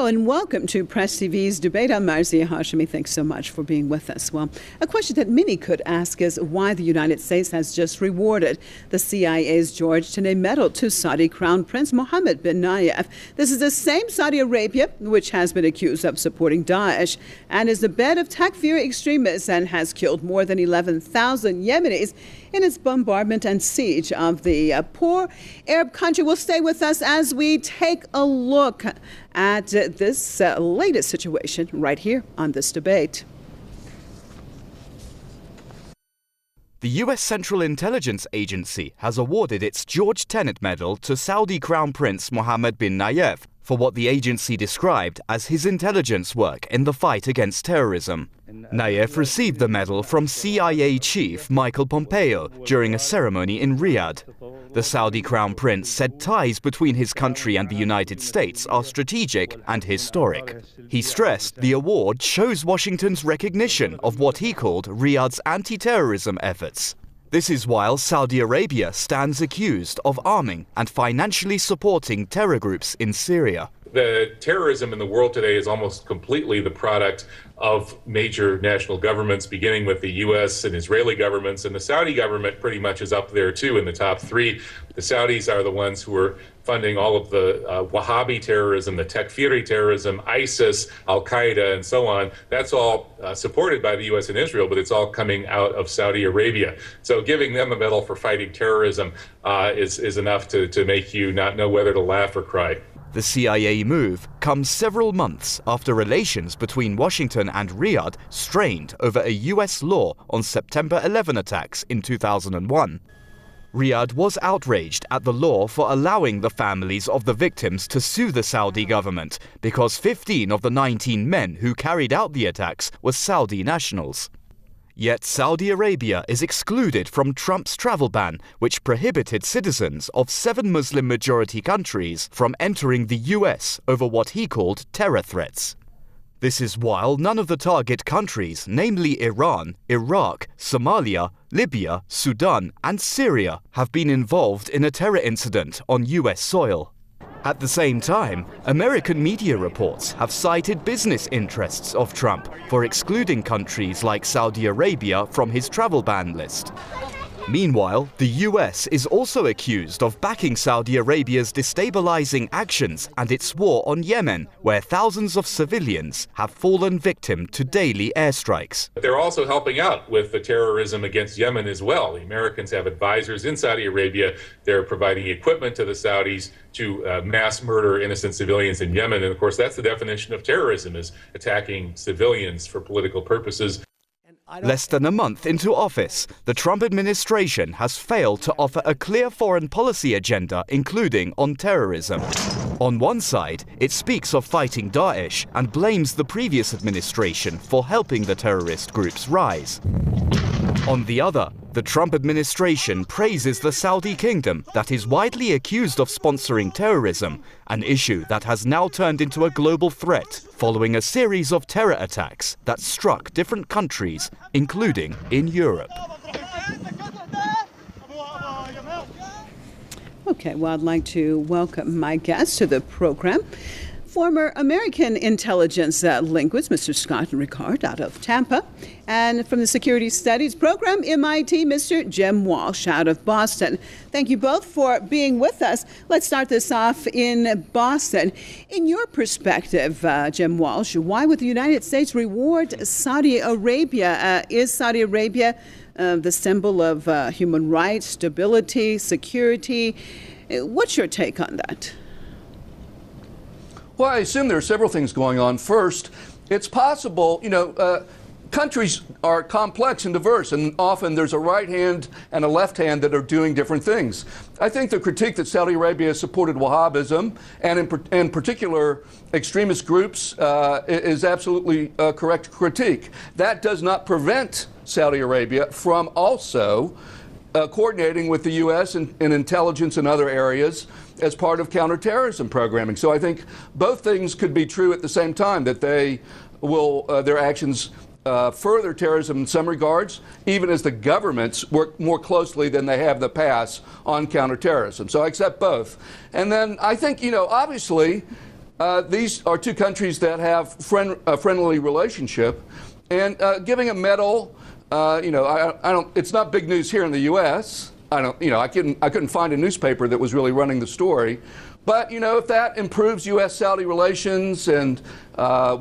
Hello and welcome to Press TV's debate. I'm Marzeih Hashemi. Thanks so much for being with us. Well, a question that many could ask is why the United States has just rewarded the CIA's George Tenet Medal to Saudi Crown Prince Muhammed bin Nayef. This is the same Saudi Arabia which has been accused of supporting Daesh and is the bed of Takfiri extremists and has killed more than 11,000 Yemenis in its bombardment and siege of the poor Arab country. Will stay with us as we take a look at this latest situation right here on this debate. The U.S. Central Intelligence Agency has awarded its George Tenet Medal to Saudi Crown Prince Muhammed bin Nayef for what the agency described as his intelligence work in the fight against terrorism. Nayef received the medal from CIA Chief Mike Pompeo during a ceremony in Riyadh. The Saudi Crown Prince said ties between his country and the United States are strategic and historic. He stressed the award shows Washington's recognition of what he called Riyadh's anti-terrorism efforts. This is while Saudi Arabia stands accused of arming and financially supporting terror groups in Syria. The terrorism in the world today is almost completely the product of major national governments, beginning with the U.S. and Israeli governments, and the Saudi government pretty much is up there too in the top three. The Saudis are the ones who are funding all of the Wahhabi terrorism, the Takfiri terrorism, ISIS, Al-Qaeda, and so on. That's all supported by the U.S. and Israel, but it's all coming out of Saudi Arabia. So giving them a medal for fighting terrorism is enough to make you not know whether to laugh or cry. The CIA move comes several months after relations between Washington and Riyadh strained over a U.S. law on September 11 attacks in 2001. Riyadh was outraged at the law for allowing the families of the victims to sue the Saudi government because 15 of the 19 men who carried out the attacks were Saudi nationals. Yet Saudi Arabia is excluded from Trump's travel ban, which prohibited citizens of 7 Muslim-majority countries from entering the U.S. over what he called terror threats. This is while none of the target countries, namely Iran, Iraq, Somalia, Libya, Sudan, and Syria, have been involved in a terror incident on U.S. soil. At the same time, American media reports have cited business interests of Trump for excluding countries like Saudi Arabia from his travel ban list. Meanwhile, the US is also accused of backing Saudi Arabia's destabilizing actions and its war on Yemen, where thousands of civilians have fallen victim to daily airstrikes. They're also helping out with the terrorism against Yemen as well. The Americans have advisors in Saudi Arabia. They're providing equipment to the Saudis to mass murder innocent civilians in Yemen. And of course, that's the definition of terrorism, is attacking civilians for political purposes. Less than a month into office, the Trump administration has failed to offer a clear foreign policy agenda, including on terrorism. On one side, it speaks of fighting Daesh and blames the previous administration for helping the terrorist groups rise. On the other, the Trump administration praises the Saudi kingdom that is widely accused of sponsoring terrorism, an issue that has now turned into a global threat following a series of terror attacks that struck different countries, including in Europe. Okay, well, I'd like to welcome my guest to the program. Former American intelligence linguist, Mr. Scott Rickard out of Tampa. And from the Security Studies program, MIT, Mr. Jim Walsh out of Boston. Thank you both for being with us. Let's start this off in Boston. In your perspective, Jim Walsh, why would the United States reward Saudi Arabia? Is Saudi Arabia the symbol of human rights, stability, security? What's your take on that? Well, I assume there are several things going on. First, it's possible, countries are complex and diverse, and often there's a right hand and a left hand that are doing different things. I think the critique that Saudi Arabia supported Wahhabism, and in particular extremist groups, is absolutely a correct critique. That does not prevent Saudi Arabia from also coordinating with the U.S. in intelligence and other areas as part of counterterrorism programming. So I think both things could be true at the same time, that they will, their actions further terrorism in some regards, even as the governments work more closely than they have in the past on counterterrorism. So I accept both. And then I think, obviously, these are two countries that have a friendly relationship, and giving a medal, you know, I don't. It's not big news here in the U.S. I don't. You know, I couldn't find a newspaper that was really running the story. But, you know, if that improves U.S.-Saudi relations and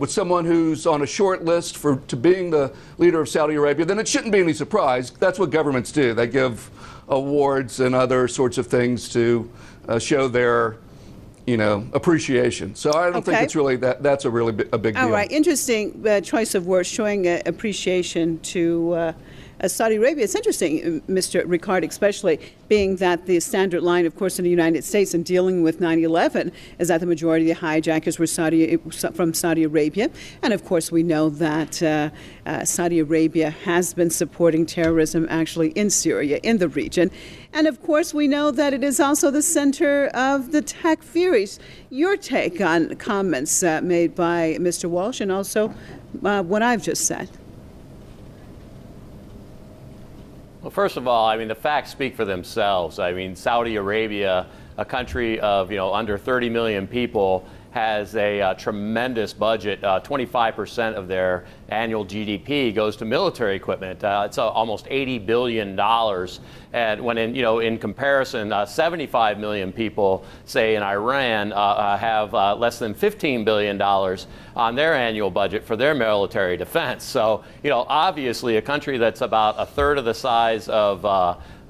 with someone who's on a short list to being the leader of Saudi Arabia, then it shouldn't be any surprise. That's what governments do. They give awards and other sorts of things to show their, you know, appreciation. So I don't think it's really that's a really a big deal. All right. Interesting choice of words, showing appreciation to Saudi Arabia. It's interesting, Mr. Rickard, especially being that the standard line, of course, in the United States in dealing with 9/11 is that the majority of the hijackers were from Saudi Arabia. And, of course, we know that Saudi Arabia has been supporting terrorism actually in Syria, in the region. And, of course, we know that it is also the center of the takfiris. Your take on comments made by Mr. Walsh and also what I've just said. Well, first of all, I mean, the facts speak for themselves. I mean, Saudi Arabia, a country of, you know, under 30 million people, has a tremendous budget. 25% of their annual GDP goes to military equipment. It's almost $80 billion. And when in comparison, 75 million people, say in Iran, have less than $15 billion on their annual budget for their military defense. So, you know, obviously a country that's about a third of the size of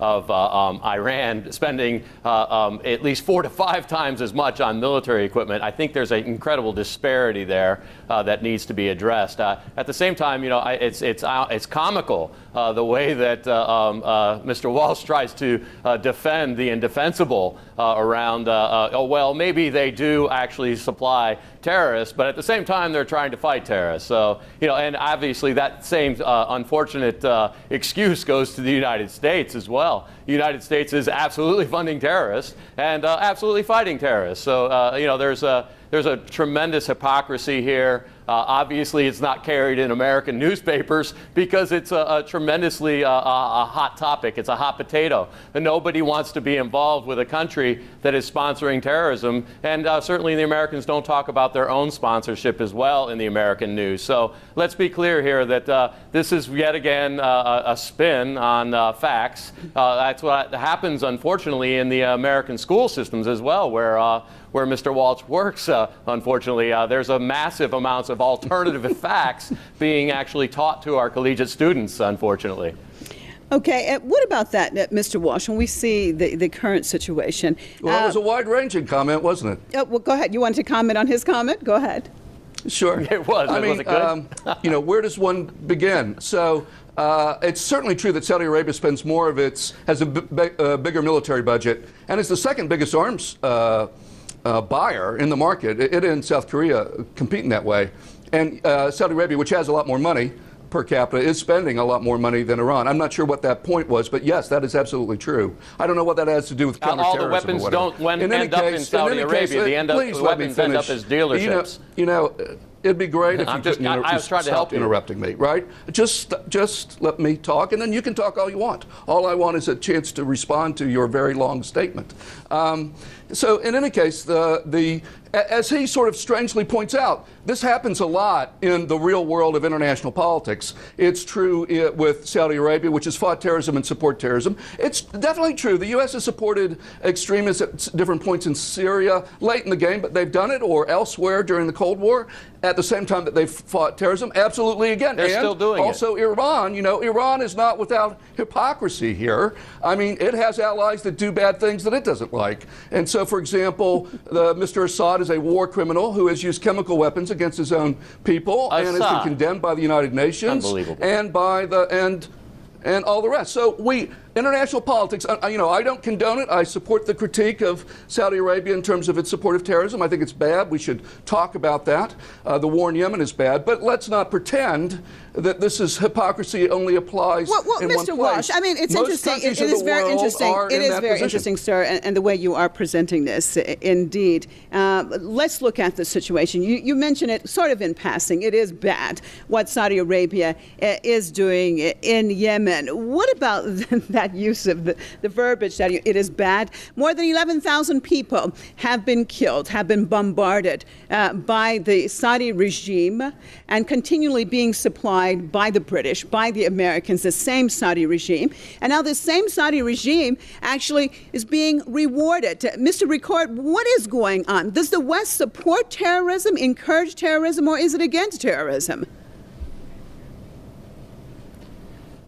Iran spending at least 4 to 5 times as much on military equipment. I think there's an incredible disparity there that needs to be addressed. At the same time, you know, it's comical the way that Mr. Walsh tries to defend the indefensible around, oh, well, maybe they do actually supply terrorists, but at the same time, they're trying to fight terrorists. So, you know, and obviously that same unfortunate excuse goes to the United States as well. The United States is absolutely funding terrorists and absolutely fighting terrorists. So, you know, there's a tremendous hypocrisy here. Obviously, it's not carried in American newspapers because it's a tremendously a hot topic. It's a hot potato. And nobody wants to be involved with a country that is sponsoring terrorism. And certainly the Americans don't talk about their own sponsorship as well in the American news. So let's be clear here that this is yet again a spin on facts. That's what happens, unfortunately, in the American school systems as well, where Mr. Walsh works, unfortunately. There's a massive amounts of alternative facts being actually taught to our collegiate students, unfortunately. Okay, what about that, Mr. Walsh, when we see the current situation? Well, it was a wide-ranging comment, wasn't it? Well, go ahead. You want to comment on his comment? Go ahead. Sure. It was. I mean, was it good? You know, where does one begin? So it's certainly true that Saudi Arabia spends more of has a bigger military budget, and it's the second biggest arms buyer in the market. It and South Korea compete in that way. And Saudi Arabia, which has a lot more money per capita, is spending a lot more money than Iran. I'm not sure what that point was, but yes, that is absolutely true. I don't know what that has to do with counter-terrorism. All the weapons don't end up in Saudi Arabia. The weapons end up as dealerships. You know, it'd be great if I was trying to help you. Interrupting me, right? Just let me talk, and then you can talk all you want. All I want is a chance to respond to your very long statement. So in any case, as he sort of strangely points out, this happens a lot in the real world of international politics. It's true with Saudi Arabia, which has fought terrorism and support terrorism. It's definitely true. The U.S. has supported extremists at different points in Syria, late in the game, but they've done it, or elsewhere during the Cold War, at the same time that they've fought terrorism. Absolutely, again. They're still doing it. Also, Iran, you know, Iran is not without hypocrisy here. I mean, it has allies that do bad things that it doesn't like. And so, for example, Mr. Assad is a war criminal who has used chemical weapons against his own people and has been condemned by the United Nations and by and all the rest. So international politics, you know, I don't condone it. I support the critique of Saudi Arabia in terms of its support of terrorism. I think it's bad. We should talk about that. The war in Yemen is bad. But let's not pretend that this is hypocrisy only applies in one place. Mr. Walsh, I mean, it's interesting. It is very interesting. It is very interesting, sir, and the way you are presenting this, indeed. Let's look at the situation. You mentioned it sort of in passing. It is bad what Saudi Arabia is doing in Yemen. What about that that use of the verbiage that it is bad. More than 11,000 people have been killed, have been bombarded by the Saudi regime and continually being supplied by the British, by the Americans, the same Saudi regime. And now this same Saudi regime actually is being rewarded. Mr. Rickard, what is going on? Does the West support terrorism, encourage terrorism, or is it against terrorism?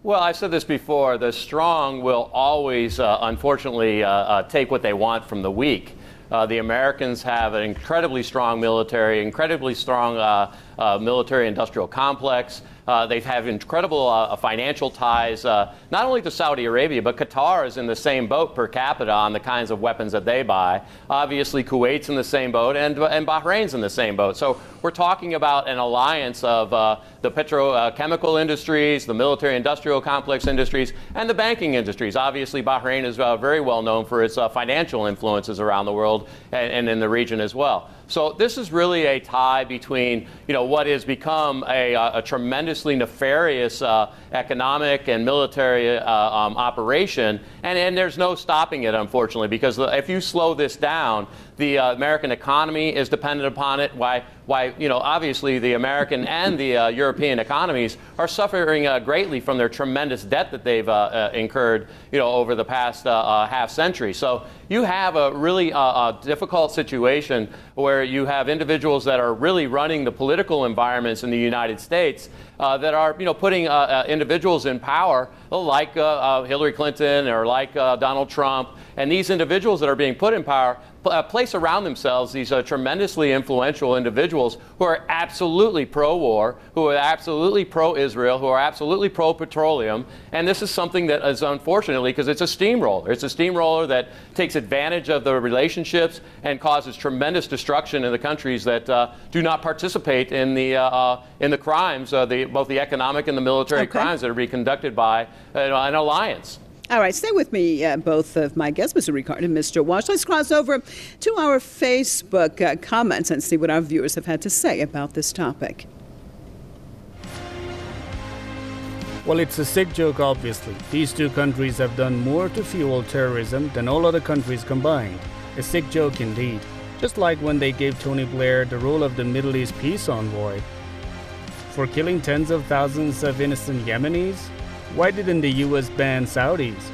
Well, I've said this before, the strong will always, unfortunately, take what they want from the weak. The Americans have an incredibly strong military, incredibly strong military-industrial complex. They have incredible financial ties, not only to Saudi Arabia, but Qatar is in the same boat per capita on the kinds of weapons that they buy. Obviously, Kuwait's in the same boat, and Bahrain's in the same boat. So we're talking about an alliance of the petrochemical industries, the military-industrial complex industries, and the banking industries. Obviously, Bahrain is very well known for its financial influences around the world and in the region as well. So this is really a tie between, what has become a tremendously nefarious economic and military operation, and there's no stopping it, unfortunately, because if you slow this down, the American economy is dependent upon it. Why, obviously the American and the European economies are suffering greatly from their tremendous debt that they've incurred, over the past half century. So you have a really difficult situation where you have individuals that are really running the political environments in the United States that are, putting individuals in power like Hillary Clinton or like Donald Trump, and these individuals that are being put in power place around themselves these tremendously influential individuals who are absolutely pro-war, who are absolutely pro-Israel, who are absolutely pro-petroleum. And this is something that is, unfortunately, because it's a steamroller. It's a steamroller that takes advantage of the relationships and causes tremendous destruction in the countries that do not participate in the crimes, both the economic and the military crimes that are being conducted by an alliance. All right, stay with me, both of my guests, Mr. Rickard and Mr. Walsh. Let's cross over to our Facebook comments and see what our viewers have had to say about this topic. Well, it's a sick joke, obviously. These two countries have done more to fuel terrorism than all other countries combined. A sick joke indeed. Just like when they gave Tony Blair the role of the Middle East peace envoy. For killing tens of thousands of innocent Yemenis? Why didn't the U.S. ban Saudis?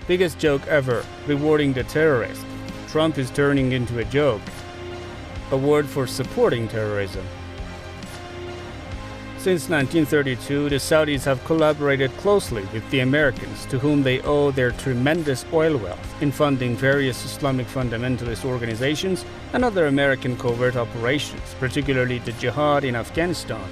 Biggest joke ever, rewarding the terrorist. Trump is turning into a joke. Award for supporting terrorism. Since 1932, the Saudis have collaborated closely with the Americans, to whom they owe their tremendous oil wealth, in funding various Islamic fundamentalist organizations and other American covert operations, particularly the jihad in Afghanistan.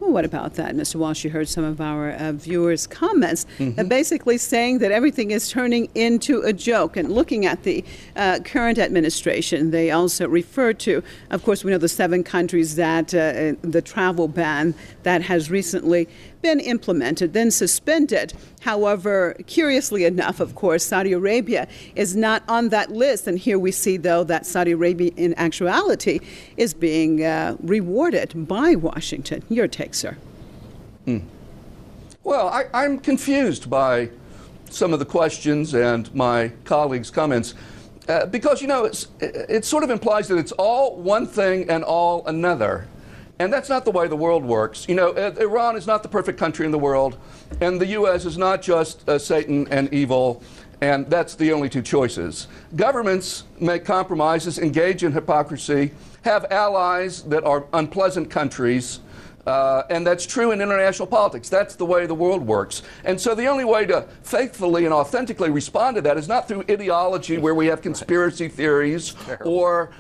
Well, what about that, Mr. Walsh? You heard some of our viewers' comments, basically saying that everything is turning into a joke. And looking at the current administration, they also refer to, of course, we know the 7 countries that the travel ban that has recently been implemented, then suspended. However, curiously enough, of course, Saudi Arabia is not on that list. And here we see, though, that Saudi Arabia, in actuality, is being rewarded by Washington. Your take, sir? Well, I'm confused by some of the questions and my colleagues' comments. Because, it sort of implies that it's all one thing and all another. And that's not the way the world works. Iran is not the perfect country in the world, and the U.S. is not just Satan and evil, and that's the only two choices. Governments make compromises, engage in hypocrisy, have allies that are unpleasant countries, and that's true in international politics. That's the way the world works. And so the only way to faithfully and authentically respond to that is not through ideology where we have conspiracy theories or,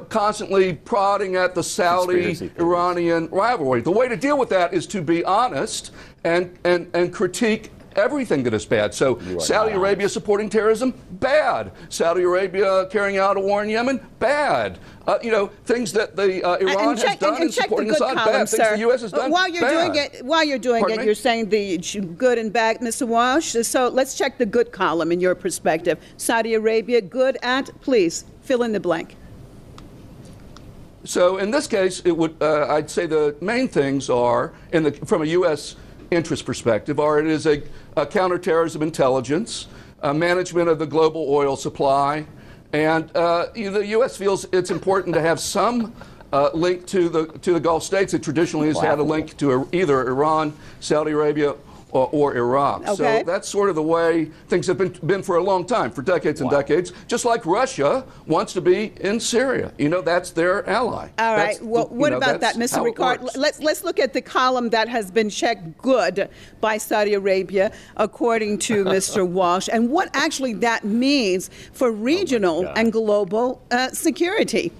constantly prodding at the Saudi-Iranian rivalry. The way to deal with that is to be honest and critique everything that is bad. So Saudi Arabia supporting terrorism, bad. Saudi Arabia carrying out a war in Yemen, bad. Things that the Iran has done in supporting Assad, bad. Things the U.S. has done, while you're doing it, you're saying the good and bad, Mr. Walsh. So let's check the good column in your perspective. Saudi Arabia, good at, please, fill in the blank. So in this case, it would I'd say the main things are, from a U.S. interest perspective, it is a counterterrorism intelligence, management of the global oil supply, and the U.S. feels it's important to have some link to the Gulf states. It traditionally has had a link to either Iran, Saudi Arabia, or Iraq. Okay. So that's sort of the way things have been for a long time, for decades and decades, just like Russia wants to be in Syria. That's their ally. All right. Well, what about that, Mr. Rickard? Let's look at the column that has been checked good by Saudi Arabia, according to Mr. Walsh, and what actually that means for regional and global security.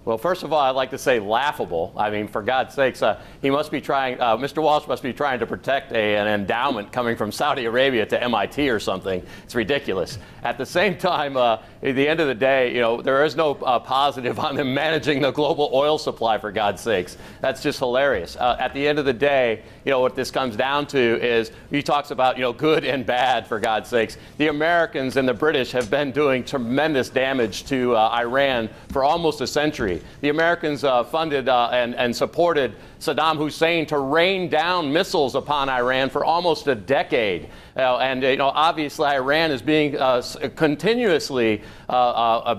Well, first of all, I'd like to say laughable. I mean, for God's sakes, he must be trying, Mr. Walsh must be trying to protect an endowment coming from Saudi Arabia to MIT or something. It's ridiculous. At the same time, at the end of the day, there is no positive on them managing the global oil supply, for God's sakes. That's just hilarious. At the end of the day, what this comes down to is he talks about, good and bad, for God's sakes. The Americans and the British have been doing tremendous damage to Iran for almost a century. The Americans funded and supported Saddam Hussein to rain down missiles upon Iran for almost a decade. Obviously Iran is being continuously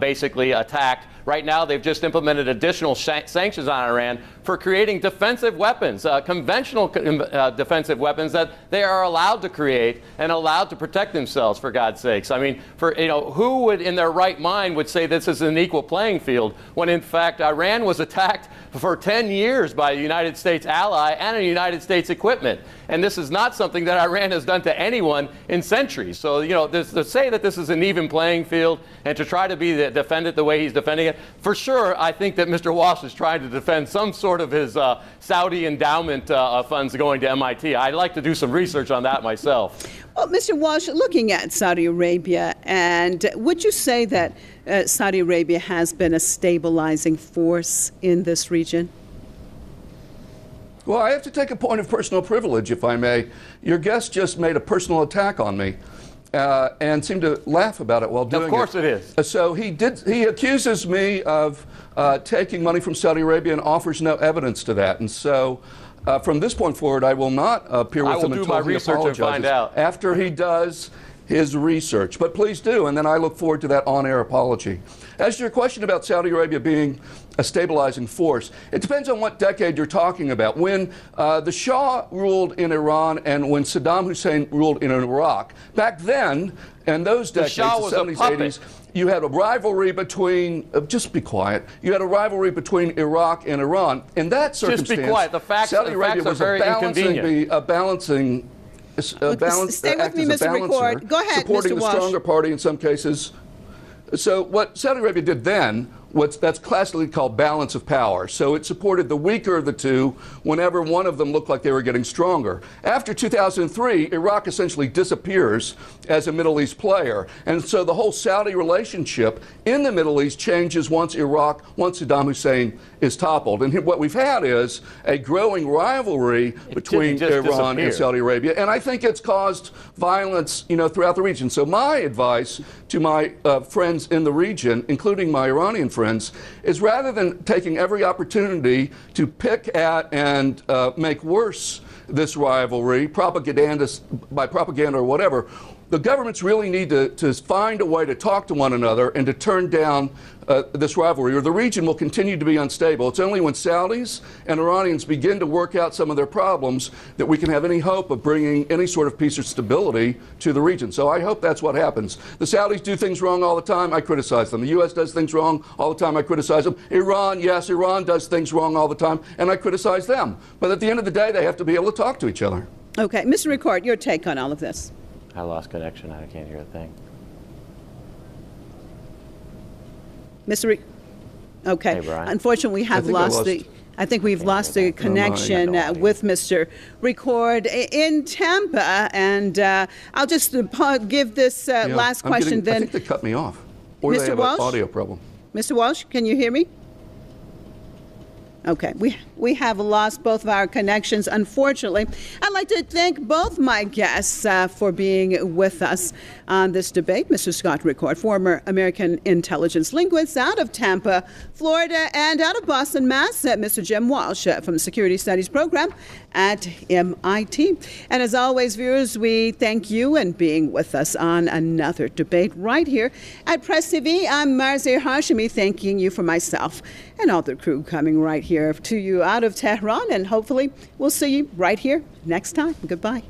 basically attacked. Right now, they've just implemented additional sanctions on Iran for creating defensive weapons, conventional defensive weapons that they are allowed to create and allowed to protect themselves, for God's sakes. I mean, who would in their right mind would say this is an equal playing field when, in fact, Iran was attacked for 10 years by a United States ally and a United States equipment. And this is not something that Iran has done to anyone in centuries. So, to say that this is an even playing field and to try to defend it the way he's defending it, for sure, I think that Mr. Walsh is trying to defend some sort of his Saudi endowment funds going to MIT. I'd like to do some research on that myself. Well, Mr. Walsh, looking at Saudi Arabia, and would you say that Saudi Arabia has been a stabilizing force in this region? Well, I have to take a point of personal privilege, if I may. Your guest just made a personal attack on me and seemed to laugh about it while doing it. Of course it is. So he accuses me of taking money from Saudi Arabia and offers no evidence to that. And so from this point forward, I will not appear with him until he apologizes. Find out. After he does his research. But please do, and then I look forward to that on-air apology. As to your question about Saudi Arabia being a stabilizing force, it depends on what decade you're talking about. When the Shah ruled in Iran and when Saddam Hussein ruled in Iraq, back then, in those decades, the 70s, 80s, you had a rivalry between, just be quiet, you had a rivalry between Iraq and Iran. In that circumstance, just be quiet. The facts, Saudi Arabia was a balancing Stay with me, Mr. Rickard. Go ahead, supporting Mr. the Walsh. stronger party in some cases. So what Saudi Arabia did then, that's classically called balance of power. So it supported the weaker of the two whenever one of them looked like they were getting stronger. After 2003, Iraq essentially disappears as a Middle East player. And so the whole Saudi relationship in the Middle East changes once Saddam Hussein is toppled. And what we've had is a growing rivalry between Iran and Saudi Arabia. And I think it's caused violence, throughout the region. So my advice to my friends in the region, including my Iranian friends, is rather than taking every opportunity to pick at and make worse this rivalry, by propaganda or whatever, the governments really need to find a way to talk to one another and to turn down this rivalry, or the region will continue to be unstable. It's only when Saudis and Iranians begin to work out some of their problems that we can have any hope of bringing any sort of peace or stability to the region. So I hope that's what happens. The Saudis do things wrong all the time. I criticize them. The U.S. does things wrong all the time. I criticize them. Iran, yes, Iran does things wrong all the time, and I criticize them. But at the end of the day, they have to be able to talk to each other. Okay. Mr. Rickard, your take on all of this. I lost connection. I can't hear a thing. Mr. Okay. Hey, unfortunately, we have lost the. I think we've lost the connection with Mr. Rickard in Tampa, and I'll just give this last question. Then I think they cut me off, or Mr. they have Walsh? an audio problem. Mr. Walsh, can you hear me? Okay, we have lost both of our connections, unfortunately. I'd like to thank both my guests for being with us on this debate. Mr. Scott Rickard, former American intelligence linguist out of Tampa, Florida, and out of Boston, Mass. Mr. Jim Walsh from the Security Studies program at MIT. And as always, viewers, we thank you and being with us on another debate right here at Press TV. I'm Marzeih Hashemi, thanking you for myself and all the crew coming right here to you out of Tehran, and hopefully we'll see you right here next time. Goodbye.